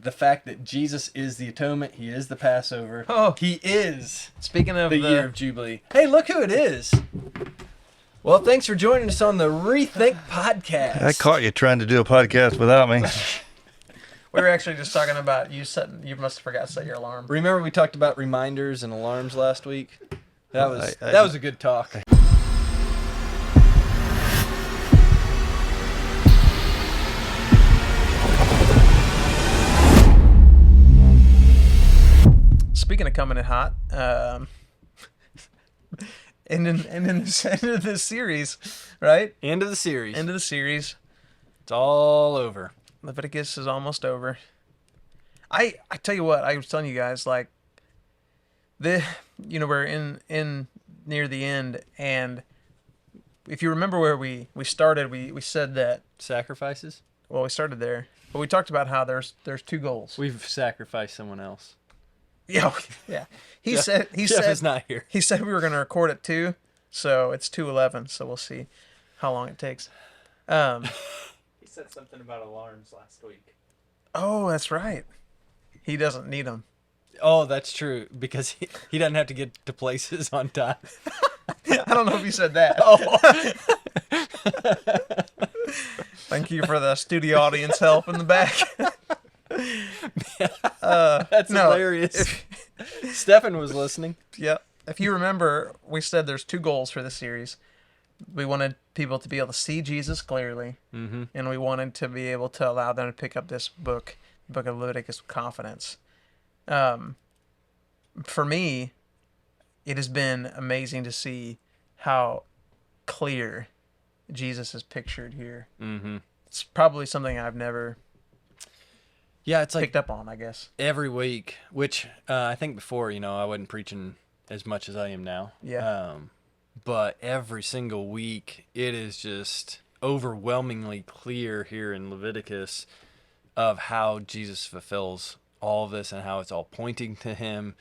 the fact that Jesus is the atonement. He is the Passover. Oh. He is Speaking of the year of Jubilee. Hey, look who it is. Well, thanks for joining us on the ReThink podcast. I caught you trying to do a podcast without me. we were actually just talking about you must have forgot to set your alarm. Remember we talked about reminders and alarms last week? That was a good talk. Speaking of coming in hot, and in this end of this series, right? End of the series. End of the series. It's all over. Leviticus is almost over. I tell you what, I was telling you guys, like, we're in near the end, and if you remember where we started, we said that Sacrifices? well, we started there, but we talked about how there's two goals. We've sacrificed someone else. Yeah. Jeff is not here. He said we were going to record at 2, so it's 2:11. So we'll see how long it takes. He said something about alarms last week. Oh, that's right. He doesn't need them. Oh, that's true, because he doesn't have to get to places on time. I don't know if he said that. Oh. Thank you for the studio audience help in the back. That's hilarious. Stefan was listening. Yep. If you remember, we said there's two goals for this series. We wanted people to be able to see Jesus clearly, and we wanted to be able to allow them to pick up this book, the book of Leviticus, with confidence. For me, it has been amazing to see how clear Jesus is pictured here. Mm-hmm. It's probably something I've never it's like picked up on, I guess. Every week, which I think before, I wasn't preaching as much as I am now. Yeah. But every single week, it is just overwhelmingly clear here in Leviticus of how Jesus fulfills all of this and how it's all pointing to him.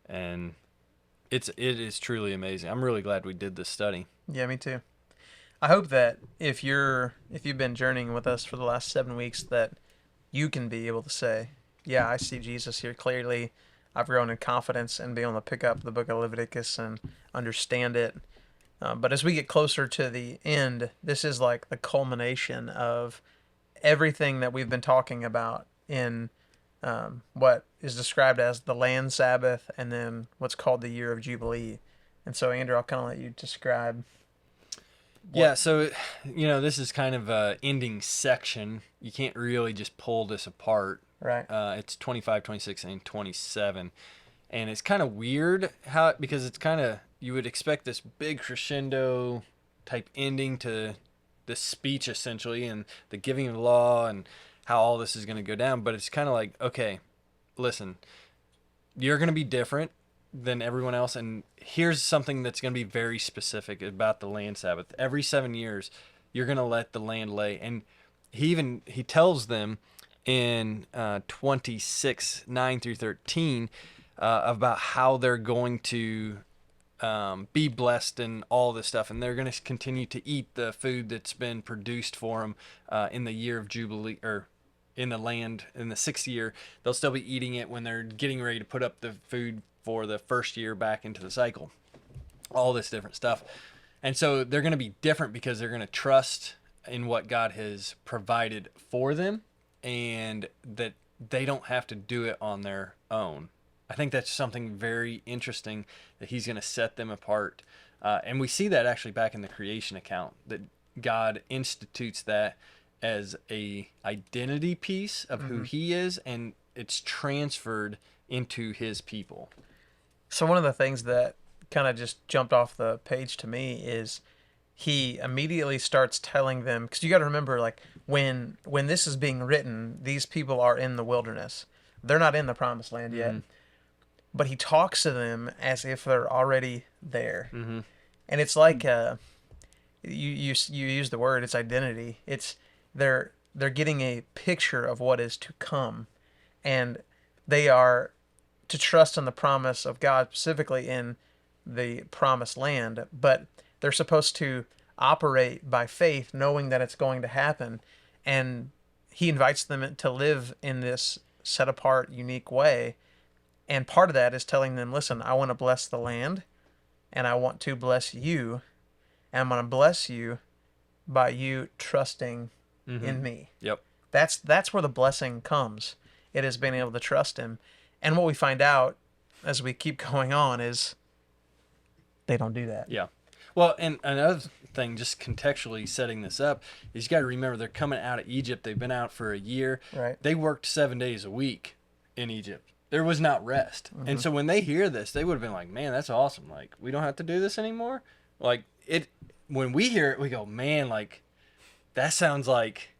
And it is truly amazing. I'm really glad we did this study. Yeah, me too. I hope that if you've been journeying with us for the last 7 weeks, that you can be able to say, yeah, I see Jesus here clearly. I've grown in confidence and be able to pick up the book of Leviticus and understand it. But as we get closer to the end, this is like the culmination of everything that we've been talking about in what is described as the land Sabbath and then what's called the year of Jubilee. And so, Andrew, I'll kind of let you describe. Yeah, so, this is kind of a ending section. You can't really just pull this apart. Right. It's 25, 26, and 27. And it's kind of weird because it's kind of, you would expect this big crescendo type ending to this speech, essentially, and the giving of the law and how all this is going to go down. But it's kind of like, okay, listen, you're going to be different than everyone else, and here's something that's going to be very specific about the land Sabbath. Every 7 years, you're going to let the land lay. And he tells them in 26, 9 through 13, about how they're going to be blessed and all this stuff, and they're going to continue to eat the food that's been produced for them in the year of Jubilee, or in the land in the 6th year. They'll still be eating it when they're getting ready to put up the food for the first year back into the cycle. All this different stuff. And so they're going to be different because they're going to trust in what God has provided for them, and that they don't have to do it on their own. I think that's something very interesting, that he's going to set them apart. And we see that actually back in the creation account, that God institutes that as a identity piece of who he is, and it's transferred into his people. So one of the things that kind of just jumped off the page to me is he immediately starts telling them, because you got to remember, like, when this is being written, these people are in the wilderness. They're not in the promised land yet. But he talks to them as if they're already there. And it's like, you use the word, it's identity. It's they're getting a picture of what is to come. And they are to trust in the promise of God, specifically in the promised land, but they're supposed to operate by faith, knowing that it's going to happen. And he invites them to live in this set apart, unique way. And part of that is telling them, listen, I want to bless the land and I want to bless you. And I'm going to bless you by you trusting in me. Yep. That's where the blessing comes. It is being able to trust him. And what we find out as we keep going on is they don't do that. Yeah. Well, and another thing, just contextually setting this up, is you got to remember they're coming out of Egypt. They've been out for a year. Right. They worked 7 days a week in Egypt. There was not rest. And so when they hear this, they would have been like, man, that's awesome. Like, we don't have to do this anymore. Like, when we hear it, we go, man, like, that sounds like,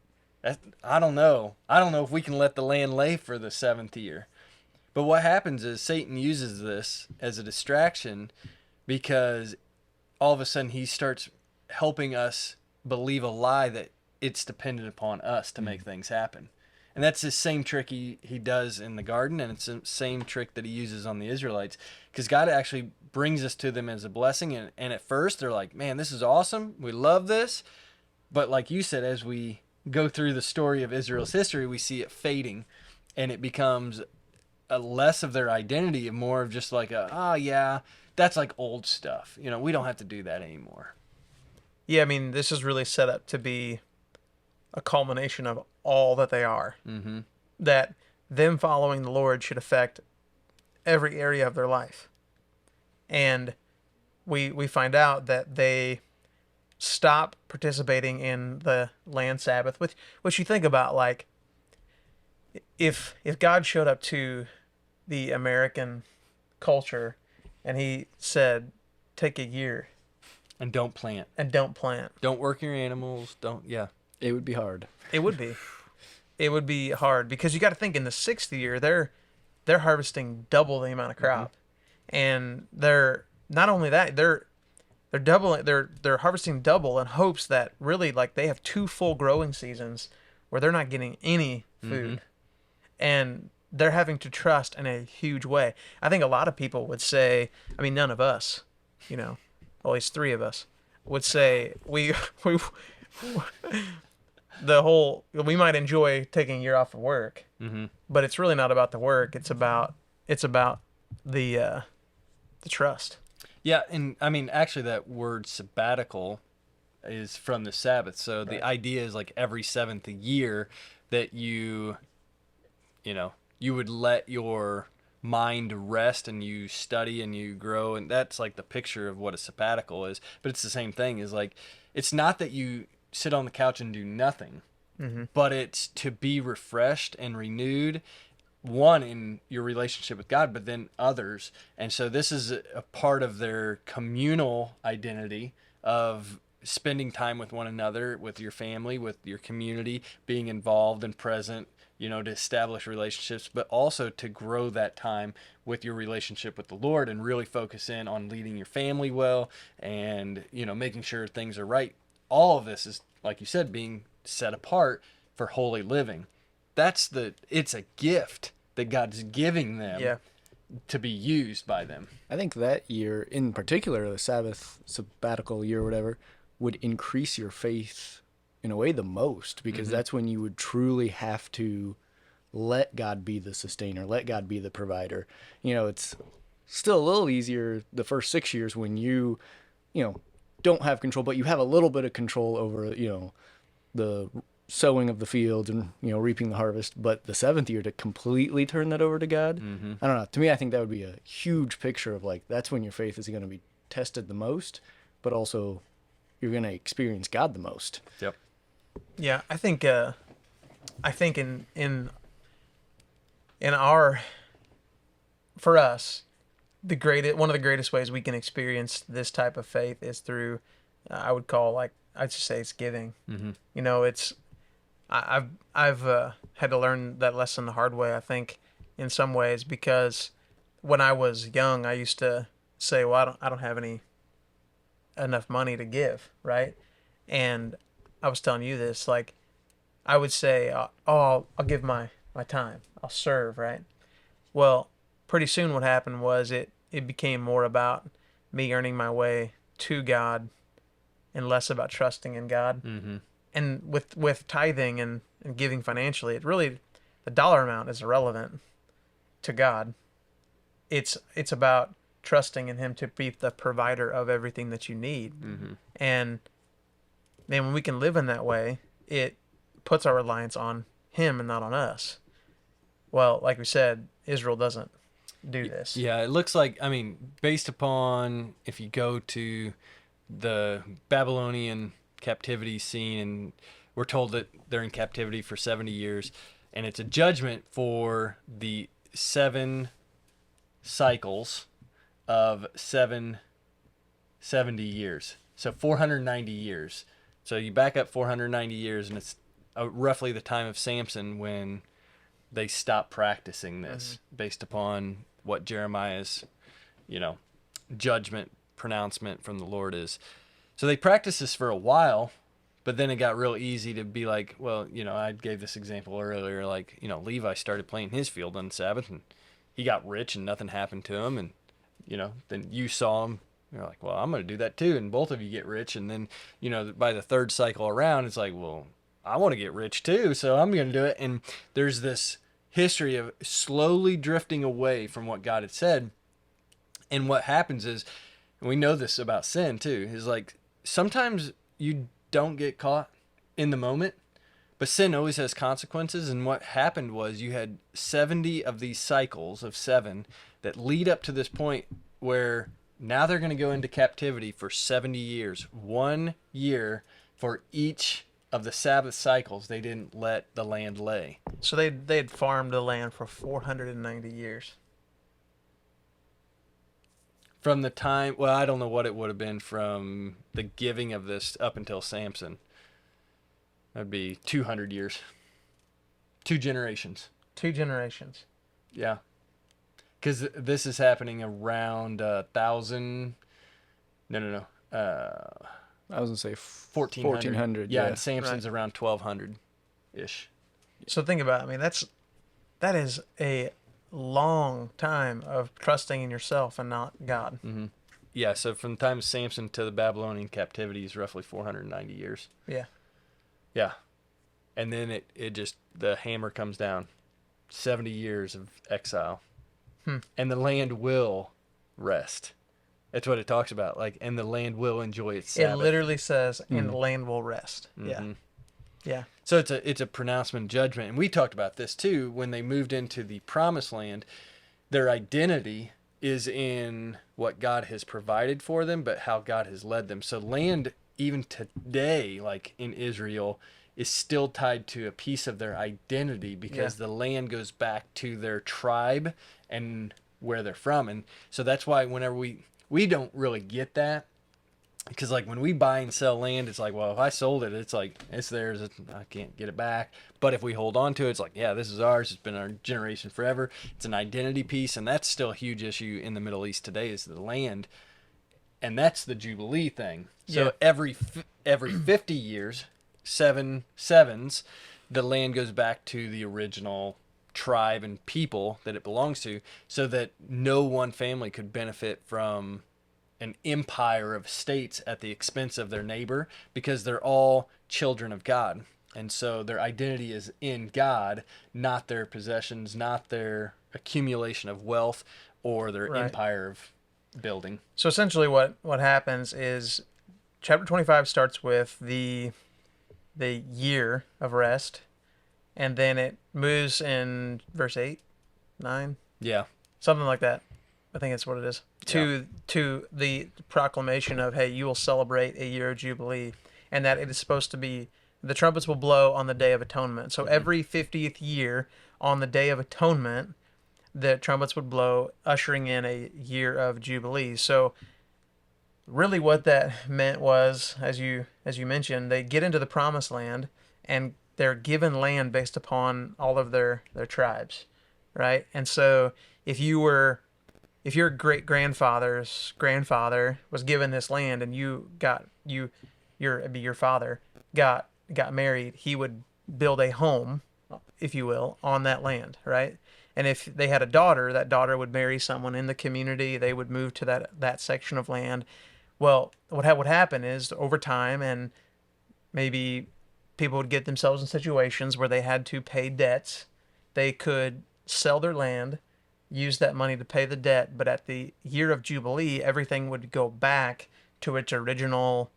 I don't know. I don't know if we can let the land lay for the 7th year. But what happens is Satan uses this as a distraction because all of a sudden he starts helping us believe a lie that it's dependent upon us to make things happen. And that's the same trick he does in the garden, and it's the same trick that he uses on the Israelites, because God actually brings us to them as a blessing. And at first they're like, man, this is awesome. We love this. But like you said, as we go through the story of Israel's history, we see it fading, and it becomes a less of their identity and more of just like yeah, that's like old stuff. You know, we don't have to do that anymore. Yeah, I mean, this is really set up to be a culmination of all that they are. Mm-hmm. That them following the Lord should affect every area of their life. And we find out that they stop participating in the land Sabbath, which you think about, like, if God showed up to the American culture and he said, take a year And don't plant. and don't plant. Don't work your animals. Yeah. It would be hard. It would be. It would be hard because you got to think in the 6th year they're harvesting double the amount of crop, and they're not only that they're doubling they're harvesting double in hopes that really, like, they have 2 full growing seasons where they're not getting any food, and they're having to trust in a huge way. I think a lot of people would say, I mean, none of us, at least 3 of us would say we we might enjoy taking a year off of work, but it's really not about the work. It's about the trust. Yeah, and I mean, actually, that word sabbatical is from the Sabbath. So the idea is like every 7th year that you would let your mind rest and you study and you grow, and that's like the picture of what a sabbatical is. But it's the same thing. Is like, it's not that you sit on the couch and do nothing, but it's to be refreshed and renewed, one, in your relationship with God, but then others. And so this is a part of their communal identity of spending time with one another, with your family, with your community, being involved and present, to establish relationships, but also to grow that time with your relationship with the Lord and really focus in on leading your family well and, making sure things are right. All of this is, like you said, being set apart for holy living. It's a gift that God's giving them to be used by them. I think that year, in particular, the Sabbath sabbatical year or whatever, would increase your faith in a way the most, because that's when you would truly have to let God be the sustainer, let God be the provider. It's still a little easier the first 6 years when you don't have control, but you have a little bit of control over, the sowing of the fields and, reaping the harvest. But the 7th year, to completely turn that over to God, I don't know. To me, I think that would be a huge picture of, like, that's when your faith is going to be tested the most, but also you're going to experience God the most. Yep. Yeah, I think in our, for us, one of the greatest ways we can experience this type of faith is through, I'd just say it's giving. It's, I've had to learn that lesson the hard way, I think, in some ways, because when I was young, I used to say, well, I don't have enough money to give, right? And I was telling you this, like, I would say, I'll give my time, I'll serve, right? Well, pretty soon what happened was it became more about me earning my way to God and less about trusting in God. And with tithing and giving financially, it really the dollar amount is irrelevant to God. It's about trusting in him to be the provider of everything that you need. And man, when we can live in that way, it puts our reliance on him and not on us. Well, like we said, Israel doesn't do this. Yeah, it looks like, I mean, based upon if you go to the Babylonian captivity scene, and we're told that they're in captivity for 70 years, and it's a judgment for the 7 cycles of 770 years. So 490 years. So you back up 490 years, and it's roughly the time of Samson when they stopped practicing this, based upon what Jeremiah's, judgment pronouncement from the Lord is. So they practiced this for a while, but then it got real easy to be like, well, I gave this example earlier, like, Levi started playing his field on the Sabbath, and he got rich and nothing happened to him. And, then you saw him, you're like, well, I'm going to do that too. And both of you get rich. And then, by the third cycle around, it's like, well, I want to get rich too, so I'm going to do it. And there's this history of slowly drifting away from what God had said. And what happens is, and we know this about sin too, is like sometimes you don't get caught in the moment, but sin always has consequences. And what happened was you had 70 of these cycles of 7 that lead up to this point where now they're going to go into captivity for 70 years, 1 year for each of the Sabbath cycles. They didn't let the land lay. So they'd farmed the land for 490 years. From the time, well, I don't know what it would have been from the giving of this up until Samson. That'd be 200 years. 2 generations. 2 generations. Yeah. Because this is happening around 1,000. No. I was going to say 1400. 1400. Yeah, and Samson's around 1200-ish. So think about it. I mean, that is a long time of trusting in yourself and not God. Mm-hmm. Yeah, so from the time of Samson to the Babylonian captivity is roughly 490 years. Yeah. Yeah. And then it just, the hammer comes down. 70 years of exile. And the land will rest. That's what it talks about. Like, and the land will enjoy its Sabbath. It literally says, and the land will rest. Yeah. Yeah. So it's a pronouncement judgment. And we talked about this too. When they moved into the promised land, their identity is in what God has provided for them, but how God has led them. So land, even today, like in Israel, is still tied to a piece of their identity, because the land goes back to their tribe and where they're from. And so that's why whenever we don't really get that, because like when we buy and sell land, it's like, well, if I sold it, it's like, it's theirs, I can't get it back. But if we hold on to it, it's like, yeah, this is ours, it's been our generation forever. It's an identity piece. And that's still a huge issue in the Middle East today, is the land. And that's the Jubilee thing. So every 50 years, 7 sevens, the land goes back to the original tribe and people that it belongs to, so that no one family could benefit from an empire of states at the expense of their neighbor, because they're all children of God. And so their identity is in God, not their possessions, not their accumulation of wealth or their empire of building. So essentially what happens is chapter 25 starts with the year of rest, and then it moves in verse 8, 9. Yeah. Something like that. I think that's what it is. To the proclamation of, hey, you will celebrate a year of Jubilee, and that it is supposed to be, the trumpets will blow on the Day of Atonement. So every 50th year on the Day of Atonement, the trumpets would blow, ushering in a year of Jubilee. So really what that meant was, as you mentioned, they get into the promised land, and they're given land based upon all of their tribes, right? And so if your great-grandfather's grandfather was given this land, and your father got married, he would build a home, if you will, on that land, right? And if they had a daughter, that daughter would marry someone in the community. They would move to that section of land. Well, what would happen is, over time, and maybe people would get themselves in situations where they had to pay debts they could sell their land, use that money to pay the debt, but at the year of Jubilee, everything would go back to its original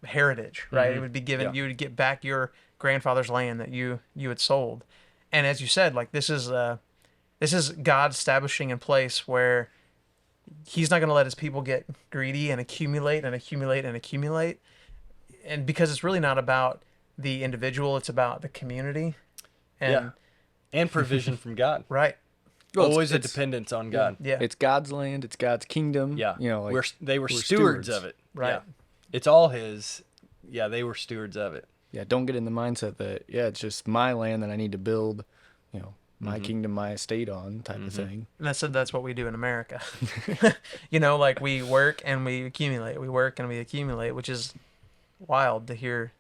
heritage, right? It would be given, Yeah. you would get back your grandfather's land that you had sold. And as you said, like this is God establishing in place where he's not going to let his people get greedy and accumulate and accumulate and accumulate. And because it's really not about the individual, it's about the community. And Yeah. And provision from God. right. Well, Always a it's- dependence on God. Yeah. It's God's land. It's God's kingdom. Yeah. You know, like they were we're stewards stewards. of it. Right. Yeah. It's all his. Yeah, they were stewards of it. yeah, don't get in the mindset that it's just my land that I need to build, my kingdom, my estate on type of thing. And that's what we do in America. Like we work and we accumulate. We work and we accumulate, which is wild to hear.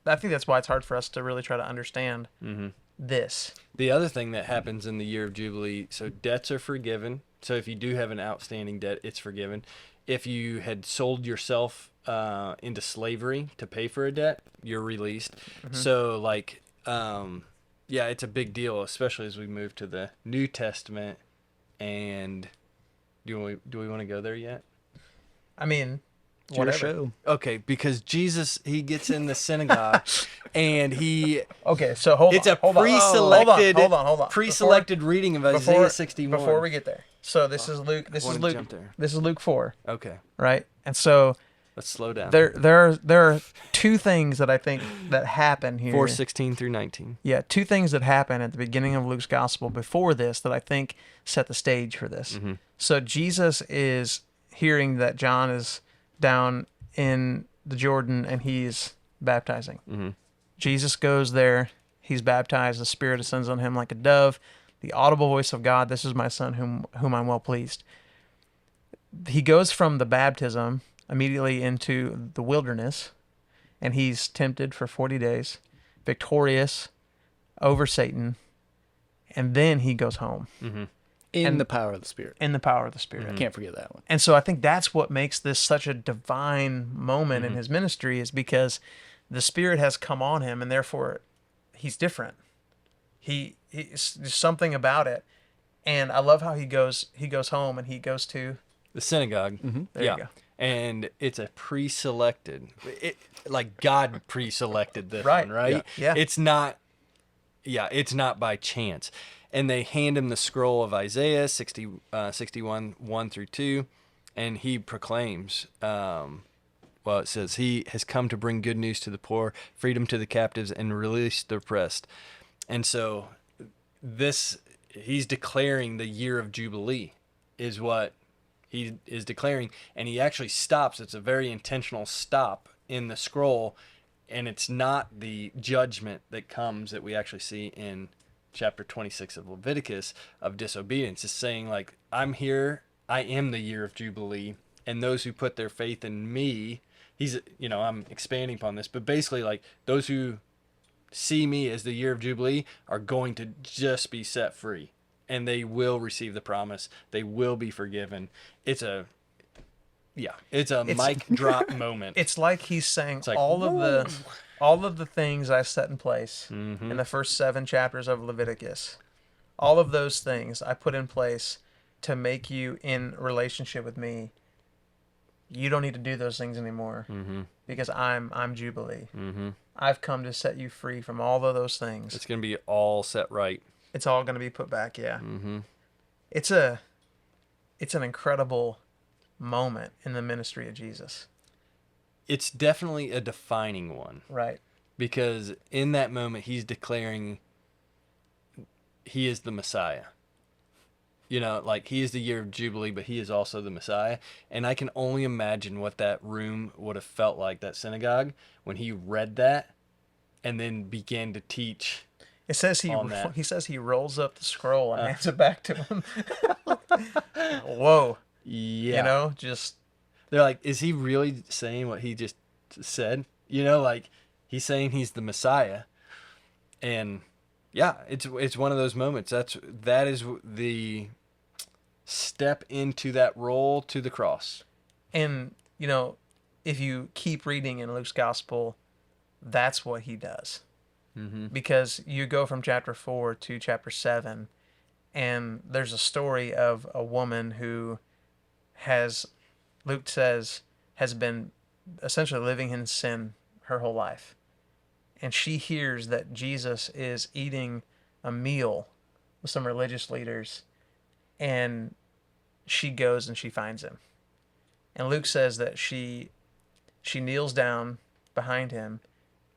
I think that's why it's hard for us to really try to understand this. The other thing that happens in the year of Jubilee, so debts are forgiven. So if you do have an outstanding debt, it's forgiven. If you had sold yourself into slavery to pay for a debt, you're released. So it's a big deal, especially as we move to the New Testament. And do we want to go there yet? I mean, It's your whatever. show. Okay, because Jesus, he gets in the synagogue and Okay, so hold it's on. a hold on. pre-selected Hold on. pre-selected reading of Isaiah 61. Before we get there. So this is Luke. This is wanted to Luke. jump there. This is Luke 4, Okay, right? And so let's slow down. there are two things that I think that happen here. 4:16 through 19. Yeah, two things that happen at the beginning of Luke's gospel before this that I think set the stage for this. So Jesus is hearing that John is down in the Jordan and he's baptizing. Jesus goes there, he's baptized, the Spirit descends on him like a dove, the audible voice of God, this is my son whom I'm well pleased. He goes from the baptism immediately into the wilderness, and he's tempted for 40 days, victorious over Satan, and then he goes home In the power of the Spirit. in the power of the Spirit. Can't forget that one. And so I think that's what makes this such a divine moment in his ministry, is because the Spirit has come on him, and therefore he's different. There's something about it. And I love how he goes home and he goes to The synagogue. There you go. And it's a pre-selected, like God pre-selected this Right. one, right? Yeah. It's not by chance. And they hand him the scroll of Isaiah 61, 1 through 2, and he proclaims, it says, he has come to bring good news to the poor, freedom to the captives, and release the oppressed. And so he's declaring the year of Jubilee is what he is declaring, and he actually stops. It's a very intentional stop in the scroll, and it's not the judgment that comes that we actually see in chapter 26 of Leviticus of disobedience. It's saying, like, I'm here, I am the year of Jubilee, and those who put their faith in me, I'm expanding upon this, but basically, like, those who see me as the year of Jubilee are going to just be set free, and they will receive the promise. They will be forgiven. It's a mic drop moment. It's like he's saying like, all of the things I set in place in the first 7 chapters of Leviticus. All of those things I put in place to make you in relationship with me. You don't need to do those things anymore because I'm Jubilee. I've come to set you free from all of those things. It's going to be all set right. It's all going to be put back. Yeah. It's an incredible moment in the ministry of Jesus. It's definitely a defining one, Right. because in that moment he's declaring he is the Messiah. Like, he is the year of Jubilee, but he is also the Messiah. And I can only imagine what that room would have felt like, that synagogue, when he read that and then began to teach. It says he says he rolls up the scroll and hands it back to him. Whoa. Yeah. Just They're like, is he really saying what he just said? Like, he's saying he's the Messiah. And yeah, it's one of those moments. That is the step into that role to the cross. and if you keep reading in Luke's gospel, that's what he does. because you go from chapter 4 to chapter 7, and there's a story of a woman who has, Luke says, has been essentially living in sin her whole life. And she hears that Jesus is eating a meal with some religious leaders, and she goes and she finds him. And Luke says that she kneels down behind him,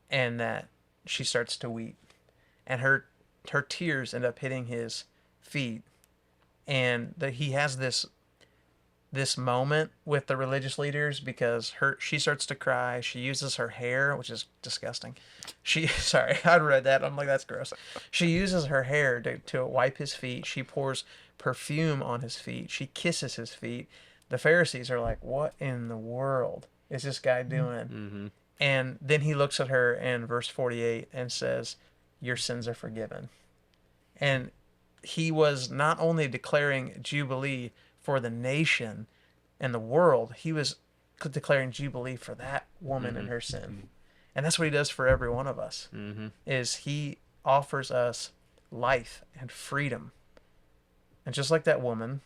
and that she starts to weep, and her tears end up hitting his feet, and that he has this moment with the religious leaders because she starts to cry. She uses her hair, which is disgusting. Sorry, I read that. I'm like, that's gross. She uses her hair to wipe his feet. She pours perfume on his feet. She kisses his feet. The Pharisees are like, what in the world is this guy doing? Mm-hmm. And then he looks at her in verse 48 and says, your sins are forgiven. And he was not only declaring Jubilee for the nation and the world, he was declaring Jubilee for that woman and her sin. And that's what he does for every one of us, is he offers us life and freedom. And just like that woman,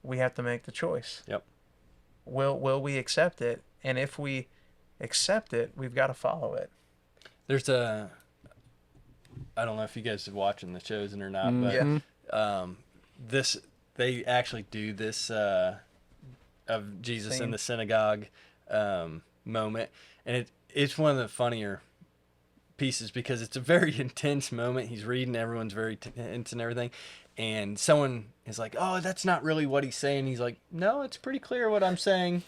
we have to make the choice. Yep. Will we accept it? And if we accept it, we've got to follow it. There's I don't know if you guys are watching The Chosen or not, but they actually do this of Jesus in the synagogue moment, and it's one of the funnier pieces because it's a very intense moment. He's reading, everyone's very tense and everything, and someone is like, "Oh, that's not really what he's saying." He's like, "No, it's pretty clear what I'm saying."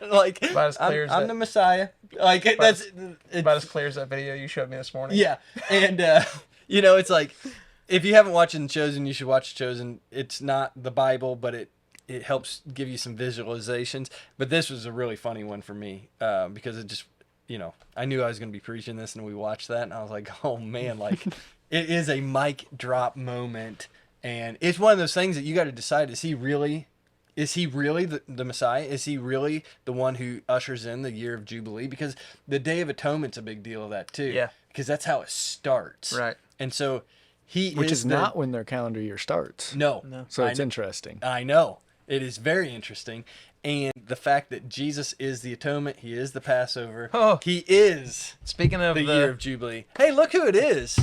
Like, about as clear as I'm the Messiah. Like, that's about as clear as that video you showed me this morning. Yeah, and it's like, if you haven't watched The Chosen, you should watch The Chosen. It's not the Bible, but it helps give you some visualizations. But this was a really funny one for me because it just, I knew I was going to be preaching this, and we watched that, and I was like, oh man, like, it is a mic drop moment, and it's one of those things that you got to decide: is he really the Messiah? Is he really the one who ushers in the year of Jubilee? Because the Day of Atonement's a big deal of that too. Yeah. Because that's how it starts. Right. And so Which is not when their calendar year starts. No. So it's interesting. I know. It is very interesting. And the fact that Jesus is the atonement, he is the Passover. Oh. He is Speaking of the year of Jubilee. Hey, look who it is.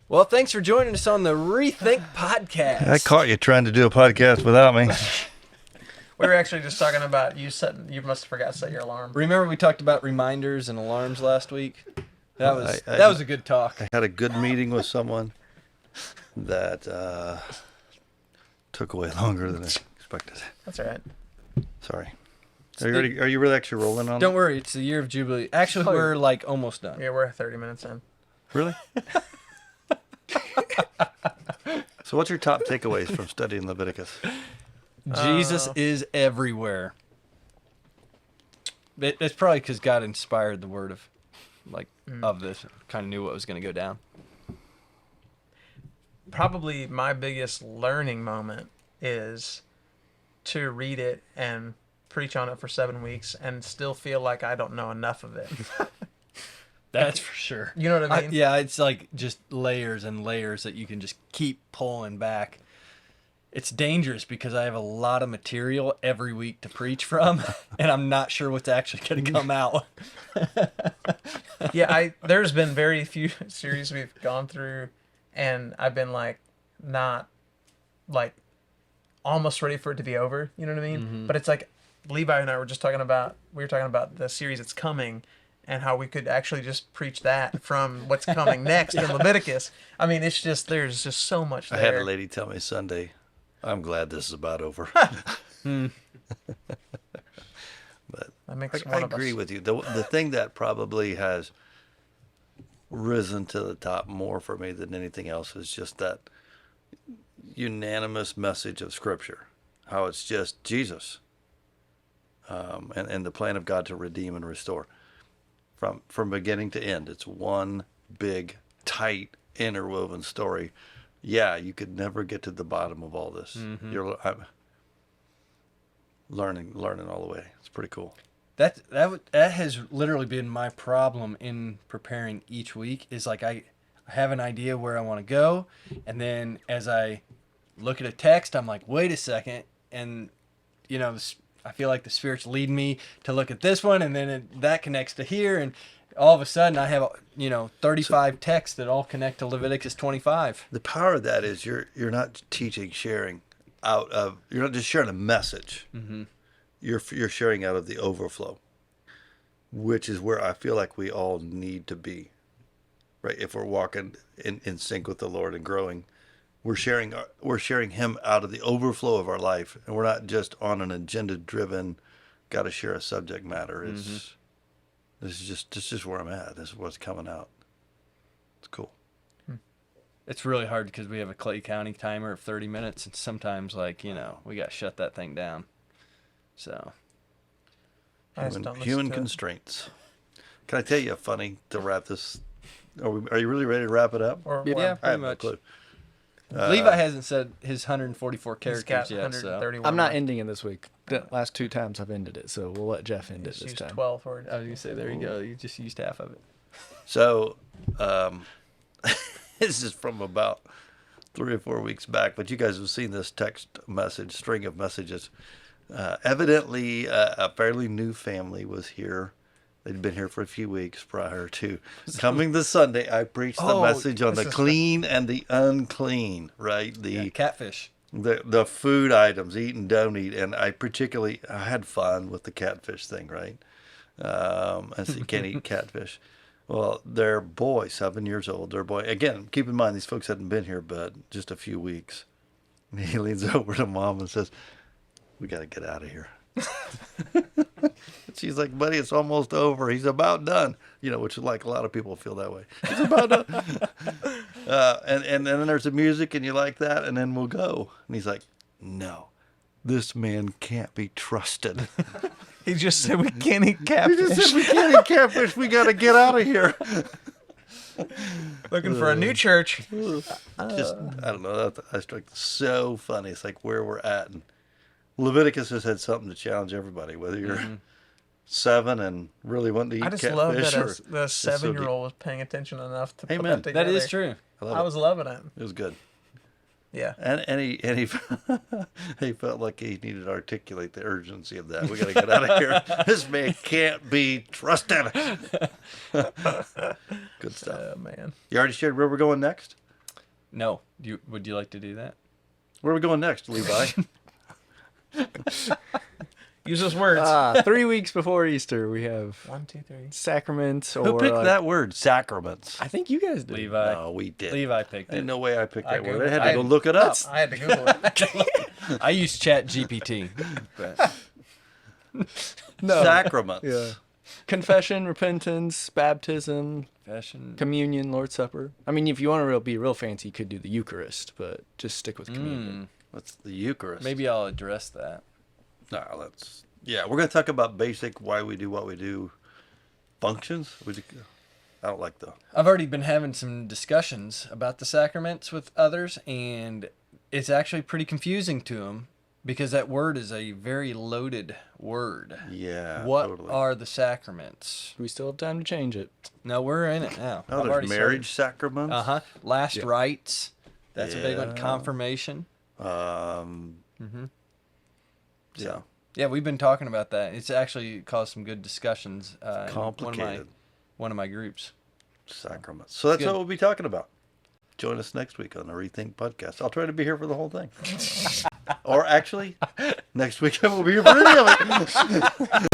Well, thanks for joining us on the ReThink podcast. I caught you trying to do a podcast without me. We were actually just talking about you must have forgot to set your alarm. Remember we talked about reminders and alarms last week? That was a good talk. I had a good meeting with someone that took away longer than I expected. That's all right. Sorry. Are you really actually rolling on Don't worry, it's the year of Jubilee. Actually, we're like almost done. Yeah, we're 30 minutes in. Really? So what's your top takeaways from studying Leviticus? Jesus is everywhere. It's probably because God inspired the word of this. Kind of knew what was going to go down. Probably my biggest learning moment is to read it and preach on it for 7 weeks and still feel like I don't know enough of it. That's for sure. You know what I mean? Yeah, it's like just layers and layers that you can just keep pulling back. It's dangerous because I have a lot of material every week to preach from, and I'm not sure what's actually going to come out. Yeah, there's been very few series we've gone through, and I've been not almost ready for it to be over. You know what I mean? Mm-hmm. But it's like Levi and I were talking about the series that's coming, and how we could actually just preach that from what's coming next in Leviticus. I mean, it's just, there's just so much there. I had a lady tell me Sunday, I'm glad this is about over. But That makes I one of agree us. with you. The thing that probably has risen to the top more for me than anything else is just that unanimous message of Scripture, how it's just Jesus and the plan of God to redeem and restore. From beginning to end, it's one big, tight, interwoven story. Yeah, you could never get to the bottom of all this. I'm learning all the way. It's pretty cool. that has literally been my problem in preparing each week. Is like I have an idea where I want to go, and then as I look at a text, I'm like, wait a second, and I feel like the Spirit's leading me to look at this one, and then that connects to here, and all of a sudden I have 35 texts that all connect to Leviticus 25. The power of that is you're not teaching, sharing out of. You're not just sharing a message. Mm-hmm. You're sharing out of the overflow, which is where I feel like we all need to be, right? If we're walking in sync with the Lord and growing, we're sharing Him out of the overflow of our life, and we're not just on an agenda-driven, got to share a subject matter. It's this is just where I'm at. This is what's coming out. It's cool. It's really hard because we have a Clay County timer of 30 minutes, and sometimes we got to shut that thing down. So, Human constraints. Can I tell you a funny to wrap this? Are you really ready to wrap it up? Or, yeah, well, I pretty have no much. clue. Levi hasn't said his 144 he's characters got yet, so 131. I'm not ending it this week. The last 2 times I've ended it, so we'll let Jeff end it Just this use time. 12 for I was gonna say there you go. You just used half of it. So, this is from about 3 or 4 weeks back, but you guys have seen this text message, string of messages. Evidently, a fairly new family was here. They'd been here for a few weeks prior to coming this Sunday. I preached the message on the clean and the unclean, right? The Catfish. the food items, eat and don't eat. And I had fun with the catfish thing, right? And so you can't eat catfish. Well, their boy, 7 years old, again, keep in mind, these folks hadn't been here but just a few weeks. And he leans over to Mom and says, "We got to get out of here." She's like, "Buddy, it's almost over. He's about done." Which is like a lot of people feel that way. He's about done. And then there's the music, and you like that, and then we'll go. And he's like, "No, this man can't be trusted." He just said we can't eat He catfish. just said we can't eat catfish. We got to get out of here. Looking for a new church. Just, I don't know. I struck so funny. It's like where we're at. And Leviticus has had something to challenge everybody, whether you're 7 and really wanting to eat I just catfish love that or the 7-year-old was paying attention enough to put Amen. that together. That is true. I was loving it. It was good. Yeah. And he he felt like he needed to articulate the urgency of that. We got to get out of here. This man can't be trusted. Good stuff. Oh, man. You already shared where we're going next? No. Would you like to do that? Where are we going next, Levi? Use those words. 3 weeks before Easter, we have 1, 2, 3. sacraments. Who picked that word? Sacraments. I think you guys did. Levi. No, we did. Levi picked Ain't it. no way I picked that word. I Googled- had to go look it up. I had to Google it. I use Chat GPT. But No. Sacraments. Yeah. Confession, repentance, baptism, fashion. communion, Lord's Supper. I mean, if you want to be real fancy, you could do the Eucharist, but just stick with communion. What's the Eucharist? Maybe I'll address that. No, we're going to talk about basic why we do what we do functions. I don't like the. I've already been having some discussions about the sacraments with others, and it's actually pretty confusing to them because that word is a very loaded word. Yeah. What totally. are the sacraments? We still have time to change it. No, we're in it now. Oh, there's marriage sacraments. Last rites. That's a big one. Yeah. Confirmation. Yeah. Yeah, we've been talking about that. It's actually caused some good discussions. In Complicated. one of my groups. Sacraments. So that's Good. what we'll be talking about. Join us next week on the ReThink podcast. I'll try to be here for the whole thing. Or actually, next week I will be here for any of it.